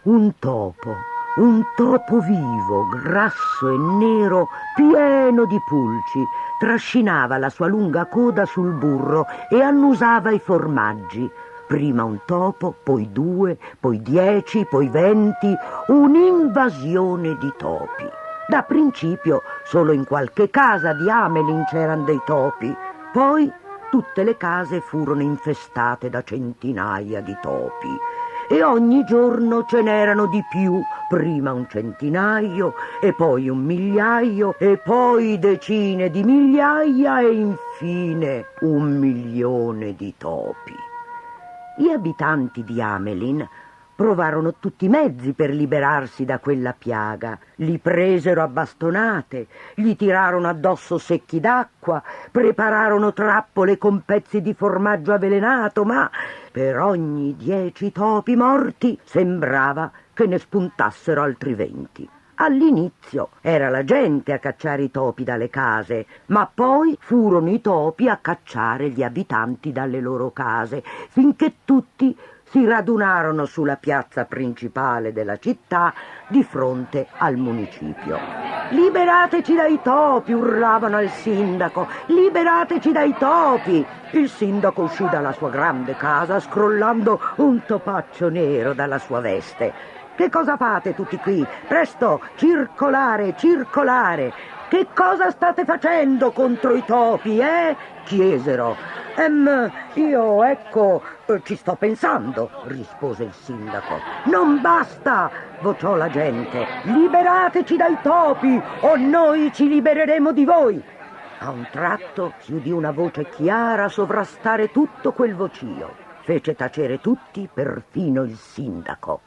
Speaker 8: Un topo vivo, grasso e nero, pieno di pulci, trascinava la sua lunga coda sul burro e annusava i formaggi. Prima un topo, poi 2, poi 10, poi 20, un'invasione di topi. Da principio solo in qualche casa di Amelin c'erano dei topi, poi tutte le case furono infestate da centinaia di topi. E ogni giorno ce n'erano di più, prima un centinaio, e poi 1 migliaio, e poi decine di migliaia, e infine 1 milione di topi. Gli abitanti di Amelin provarono tutti i mezzi per liberarsi da quella piaga. Li presero a bastonate, gli tirarono addosso secchi d'acqua, prepararono trappole con pezzi di formaggio avvelenato, ma per ogni 10 topi morti sembrava che ne spuntassero altri 20. All'inizio era la gente a cacciare i topi dalle case, ma poi furono i topi a cacciare gli abitanti dalle loro case, finché tutti si radunarono sulla piazza principale della città di fronte al municipio. «Liberateci dai topi!» urlavano al sindaco. «Liberateci dai topi!» Il sindaco uscì dalla sua grande casa scrollando un topaccio nero dalla sua veste. «Che cosa fate tutti qui? Presto, circolare, circolare! Che cosa state facendo contro i topi, eh?» chiesero. Io, ecco, ci sto pensando», rispose il sindaco. «Non basta!» vociò la gente. «Liberateci dai topi o noi ci libereremo di voi!» A un tratto si udì una voce chiara sovrastare tutto quel vocio. Fece tacere tutti, perfino il sindaco.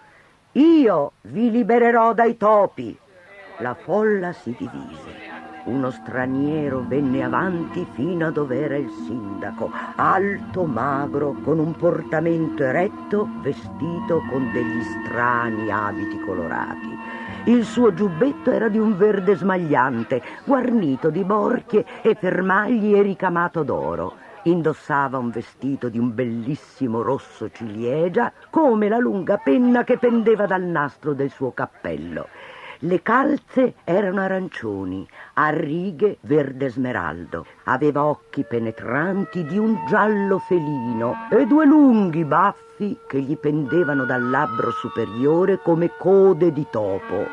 Speaker 8: «Io vi libererò dai topi!» La folla si divise. Uno straniero venne avanti fino a dove era il sindaco, alto, magro, con un portamento eretto, vestito con degli strani abiti colorati. Il suo giubbetto era di un verde smagliante, guarnito di borchie e fermagli e ricamato d'oro. Indossava un vestito di un bellissimo rosso ciliegia, come la lunga penna che pendeva dal nastro del suo cappello. Le calze erano arancioni, a righe verde smeraldo. Aveva occhi penetranti di un giallo felino e 2 lunghi baffi che gli pendevano dal labbro superiore come code di topo.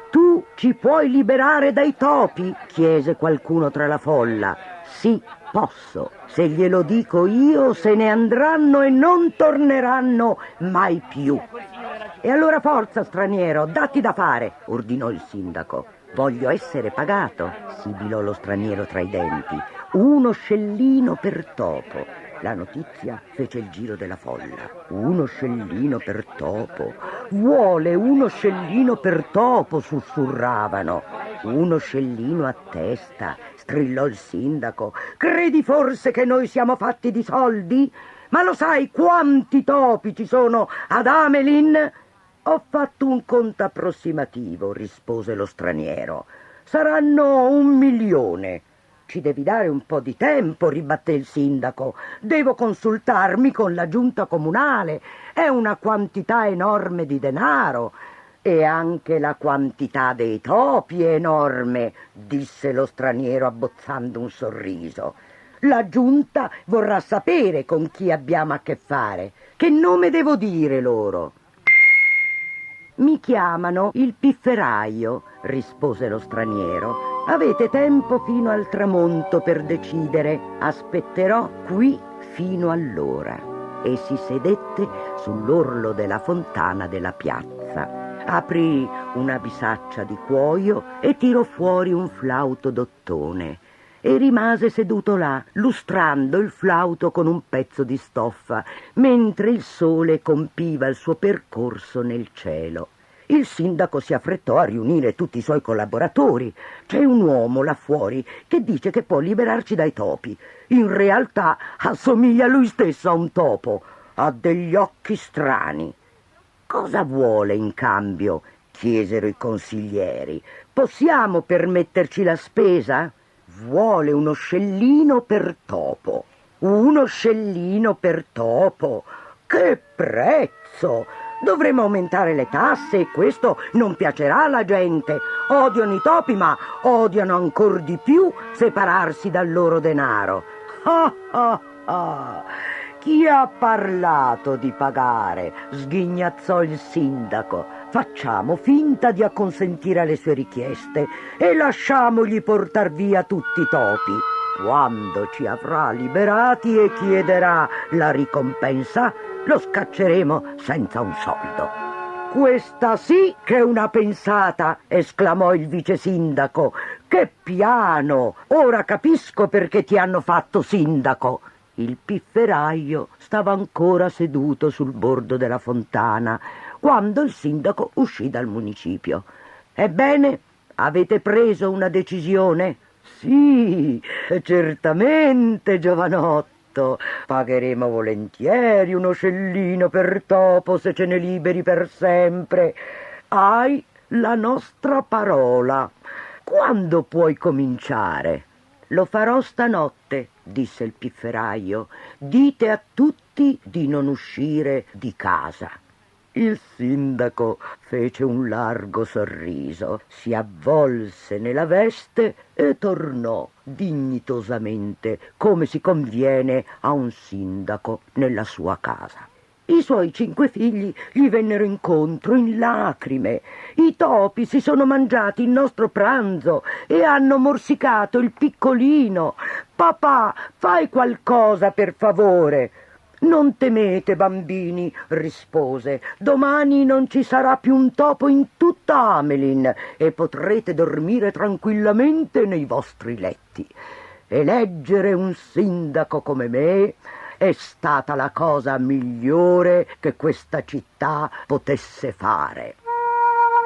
Speaker 8: «Tu ci puoi liberare dai topi?» chiese qualcuno tra la folla. «Sì, posso. Se glielo dico io, se ne andranno e non torneranno mai più». «E allora forza, straniero, datti da fare», ordinò il sindaco. «Voglio essere pagato», sibilò lo straniero tra i denti. «1 scellino per topo». La notizia fece il giro della folla. «1 scellino per topo. Vuole 1 scellino per topo», sussurravano. «1 scellino a testa», strillò il sindaco. «Credi forse che noi siamo fatti di soldi? Ma lo sai quanti topi ci sono ad Amelin?» «Ho fatto un conto approssimativo», rispose lo straniero. «Saranno 1 milione». «Ci devi dare un po' di tempo», ribatté il sindaco. «Devo consultarmi con la giunta comunale. È una quantità enorme di denaro. E anche la quantità dei topi è enorme», disse lo straniero abbozzando un sorriso. «La giunta vorrà sapere con chi abbiamo a che fare. Che nome devo dire loro?» «Mi chiamano il pifferaio», rispose lo straniero. «Avete tempo fino al tramonto per decidere. Aspetterò qui fino all'ora». E si sedette sull'orlo della fontana della piazza. Aprì una bisaccia di cuoio e tirò fuori un flauto d'ottone. E rimase seduto là, lustrando il flauto con un pezzo di stoffa, mentre il sole compiva il suo percorso nel cielo. Il sindaco si affrettò a riunire tutti i suoi collaboratori. «C'è un uomo là fuori che dice che può liberarci dai topi. In realtà assomiglia lui stesso a un topo. Ha degli occhi strani». «Cosa vuole in cambio?» chiesero i consiglieri. «Possiamo permetterci la spesa?» «Vuole 1 scellino per topo». «1 scellino per topo? Che prezzo! Dovremo aumentare le tasse e questo non piacerà alla gente. Odiano i topi, ma odiano ancor di più separarsi dal loro denaro». «Ah, ah, ah! Chi ha parlato di pagare?» sghignazzò il sindaco. «Facciamo finta di acconsentire alle sue richieste e lasciamogli portar via tutti i topi. Quando ci avrà liberati e chiederà la ricompensa, lo scacceremo senza un soldo». «Questa sì che è una pensata!» esclamò il vice sindaco. «Che piano! Ora capisco perché ti hanno fatto sindaco». Il pifferaio stava ancora seduto sul bordo della fontana quando il sindaco uscì dal municipio. «Ebbene, avete preso una decisione?» «Sì, certamente, giovanotto. Pagheremo volentieri 1 scellino per topo se ce ne liberi per sempre. Hai la nostra parola. Quando puoi cominciare?» «Lo farò stanotte», disse il pifferaio. «Dite a tutti di non uscire di casa». Il sindaco fece un largo sorriso, si avvolse nella veste e tornò dignitosamente, come si conviene a un sindaco nella sua casa. I suoi 5 figli gli vennero incontro in lacrime. «I topi si sono mangiati il nostro pranzo e hanno morsicato il piccolino. Papà, fai qualcosa per favore». «Non temete, bambini», rispose. «Domani non ci sarà più un topo in tutta Amelin e potrete dormire tranquillamente nei vostri letti. Eleggere un sindaco come me è stata la cosa migliore che questa città potesse fare».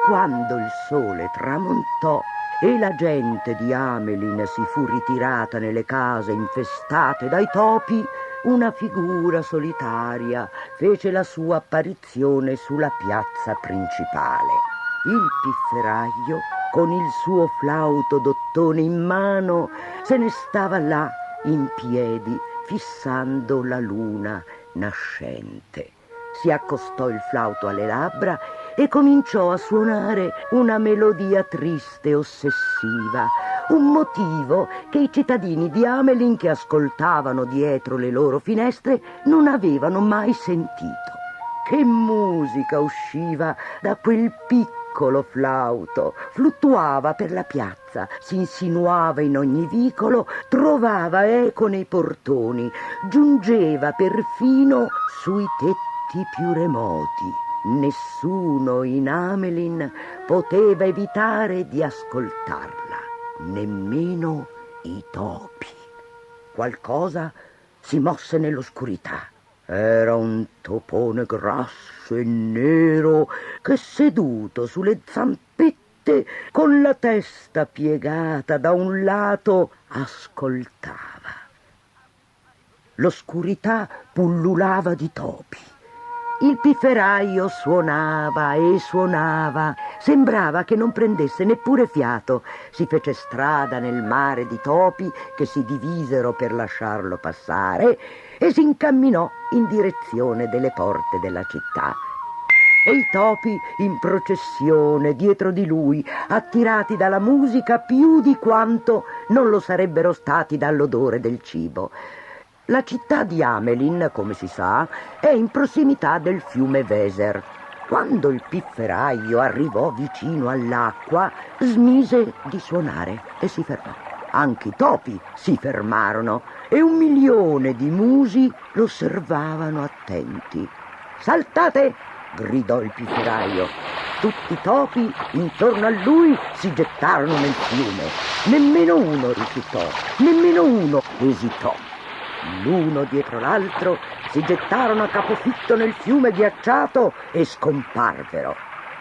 Speaker 8: Quando il sole tramontò e la gente di Amelin si fu ritirata nelle case infestate dai topi, una figura solitaria fece la sua apparizione sulla piazza principale. Il pifferaio, con il suo flauto d'ottone in mano, se ne stava là in piedi fissando la luna nascente. Si accostò il flauto alle labbra e cominciò a suonare una melodia triste e ossessiva, un motivo che i cittadini di Amelin che ascoltavano dietro le loro finestre non avevano mai sentito. Che musica usciva da quel piccolo flauto, fluttuava per la piazza, si insinuava in ogni vicolo, trovava eco nei portoni, giungeva perfino sui tetti più remoti. Nessuno in Amelin poteva evitare di ascoltarla, nemmeno i topi. Qualcosa si mosse nell'oscurità. Era un topone grasso e nero che, seduto sulle zampette, con la testa piegata da un lato, ascoltava. L'oscurità pullulava di topi. Il pifferaio suonava e suonava, sembrava che non prendesse neppure fiato. Si fece strada nel mare di topi che si divisero per lasciarlo passare e si incamminò in direzione delle porte della città. E i topi in processione dietro di lui, attirati dalla musica più di quanto non lo sarebbero stati dall'odore del cibo. La città di Amelin, come si sa, è in prossimità del fiume Weser. Quando il pifferaio arrivò vicino all'acqua, smise di suonare e si fermò. Anche i topi si fermarono e 1 milione di musi lo osservavano attenti. «Saltate!» gridò il pifferaio. Tutti i topi intorno a lui si gettarono nel fiume. Nemmeno uno rifiutò, nemmeno uno esitò. L'uno dietro l'altro si gettarono a capofitto nel fiume ghiacciato e scomparvero.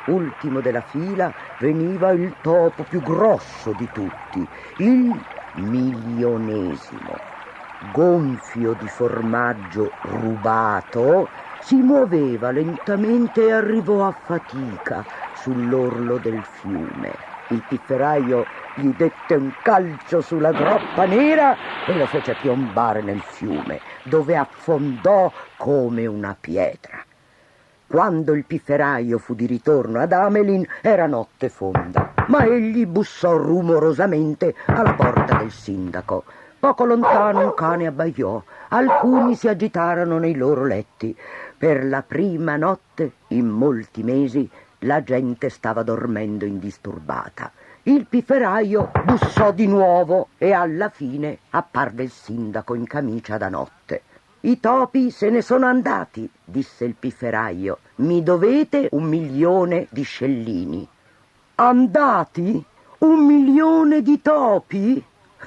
Speaker 8: Ultimo della fila veniva il topo più grosso di tutti, il milionesimo. Gonfio di formaggio rubato, si muoveva lentamente e arrivò a fatica sull'orlo del fiume. Il pifferaio gli dette un calcio sulla groppa nera e lo fece piombare nel fiume, dove affondò come una pietra. Quando il pifferaio fu di ritorno ad Amelin era notte fonda, ma egli bussò rumorosamente alla porta del sindaco. Poco lontano un cane abbaiò, alcuni si agitarono nei loro letti. Per la prima notte in molti mesi la gente stava dormendo indisturbata. Il pifferaio bussò di nuovo e alla fine apparve il sindaco in camicia da notte. «I topi se ne sono andati», disse il pifferaio. «Mi dovete 1 milione di scellini». «Andati? 1 milione di topi?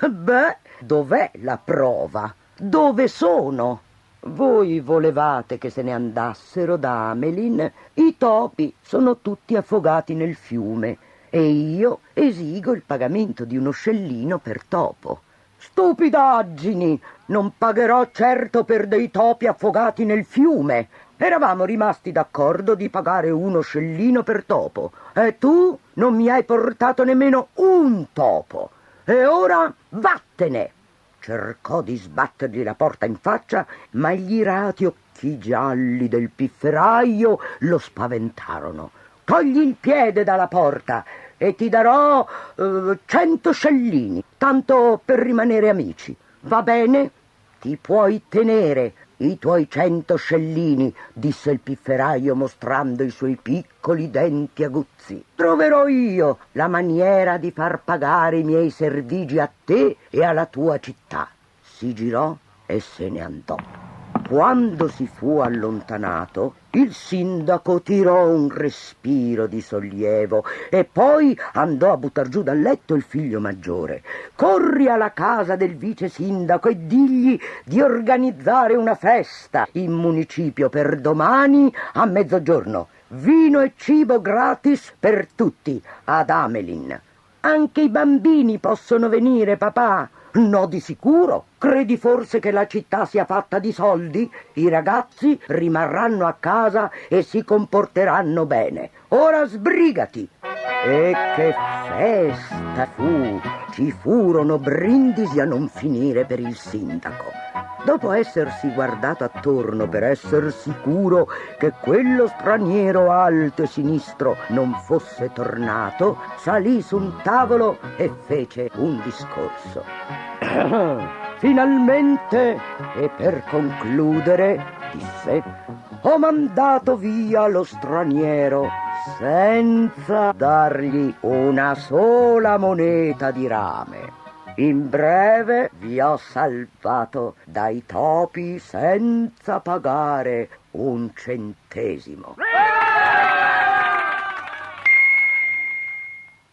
Speaker 8: Beh, dov'è la prova? Dove sono?» «Voi volevate che se ne andassero da Amelin? I topi sono tutti affogati nel fiume e io esigo il pagamento di 1 scellino per topo». «Stupidaggini! Non pagherò certo per dei topi affogati nel fiume. Eravamo rimasti d'accordo di pagare 1 scellino per topo e tu non mi hai portato nemmeno un topo. E ora vattene!» Cercò di sbattergli la porta in faccia, ma gli irati occhi gialli del pifferaio lo spaventarono. «Togli il piede dalla porta e ti darò 100 scellini, tanto per rimanere amici. Va bene? Ti puoi tenere i tuoi 100 scellini», disse il pifferaio mostrando i suoi piccoli denti aguzzi. «Troverò io la maniera di far pagare i miei servigi a te e alla tua città». Si girò e se ne andò. Quando si fu allontanato, il sindaco tirò un respiro di sollievo e poi andò a buttar giù dal letto il figlio maggiore. «Corri alla casa del vice sindaco e digli di organizzare una festa in municipio per domani a mezzogiorno. Vino e cibo gratis per tutti ad Amelin». «Anche i bambini possono venire, papà?» «No, di sicuro. Credi forse che la città sia fatta di soldi? I ragazzi rimarranno a casa e si comporteranno bene. Ora sbrigati!» E che festa fu! Ci furono brindisi a non finire per il sindaco. dopo essersi guardato attorno per esser sicuro che quello straniero alto e sinistro non fosse tornato, salì su un tavolo e fece un discorso. Finalmente, e per concludere, disse, ho mandato via lo straniero senza dargli una sola moneta di rame. In breve vi ho salvato dai topi senza pagare un centesimo.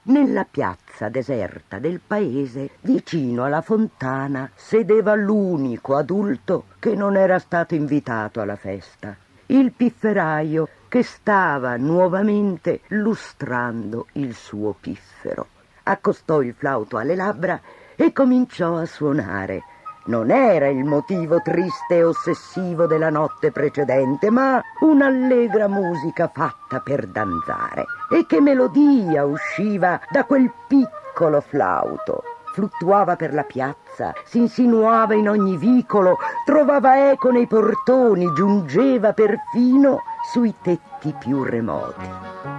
Speaker 8: Nella piazza deserta del paese, vicino alla fontana, sedeva l'unico adulto che non era stato invitato alla festa. Il pifferaio che stava nuovamente lustrando il suo piffero. Accostò il flauto alle labbra e cominciò a suonare. Non era il motivo triste e ossessivo della notte precedente, ma un'allegra musica fatta per danzare. E che melodia usciva da quel piccolo flauto! Fluttuava per la piazza, si insinuava in ogni vicolo, trovava eco nei portoni, giungeva perfino sui tetti più remoti.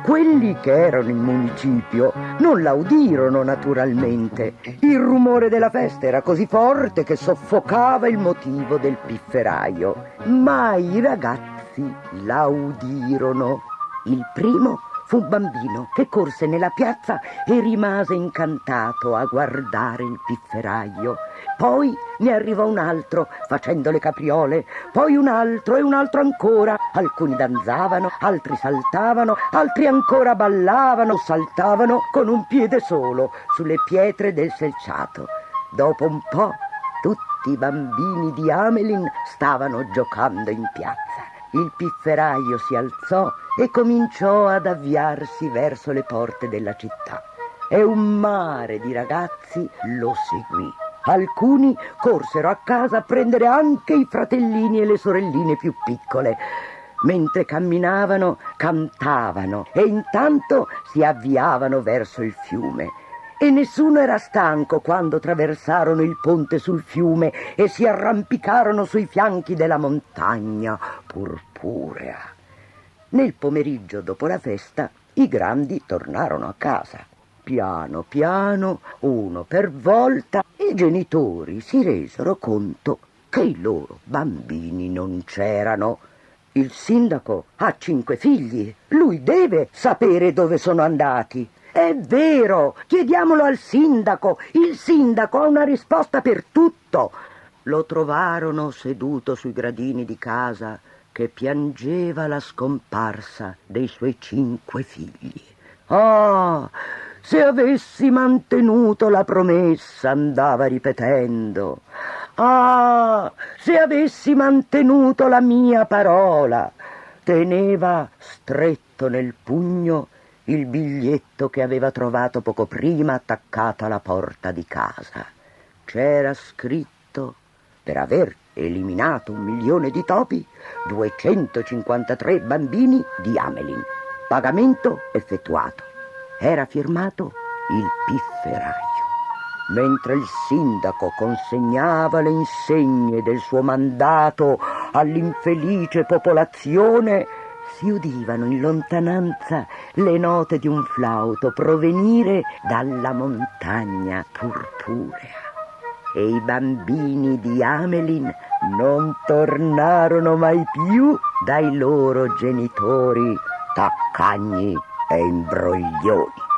Speaker 8: Quelli che erano in municipio non la udirono naturalmente. Il rumore della festa era così forte che soffocava il motivo del pifferaio. Ma i ragazzi la udirono. Il primo fu un bambino che corse nella piazza e rimase incantato a guardare il pifferaio. Poi ne arrivò un altro facendo le capriole, poi un altro e un altro ancora. Alcuni danzavano, altri saltavano, altri ancora ballavano, saltavano con un piede solo sulle pietre del selciato. Dopo un po' tutti i bambini di Amelin stavano giocando in piazza. Il pifferaio si alzò e cominciò ad avviarsi verso le porte della città. E un mare di ragazzi lo seguì. Alcuni corsero a casa a prendere anche i fratellini e le sorelline più piccole. Mentre camminavano, cantavano e intanto si avviavano verso il fiume. E nessuno era stanco quando traversarono il ponte sul fiume e si arrampicarono sui fianchi della montagna purpurea. Nel pomeriggio dopo la festa, i grandi tornarono a casa. Piano piano, uno per volta, i genitori si resero conto che i loro bambini non c'erano. Il sindaco ha 5 figli, lui deve sapere dove sono andati. È vero, chiediamolo al sindaco. Il sindaco ha una risposta per tutto. Lo trovarono seduto sui gradini di casa che piangeva la scomparsa dei suoi 5 figli. Ah, se avessi mantenuto la promessa, andava ripetendo. Ah, se avessi mantenuto la mia parola. Teneva stretto nel pugno il biglietto che aveva trovato poco prima attaccato alla porta di casa. C'era scritto: per aver eliminato 1 milione di topi, 253 bambini di Amelin. Pagamento effettuato. Era firmato il pifferaio. Mentre il sindaco consegnava le insegne del suo mandato all'infelice popolazione, si udivano in lontananza le note di un flauto provenire dalla montagna purpurea. E i bambini di Amelin non tornarono mai più dai loro genitori taccagni e imbroglioni.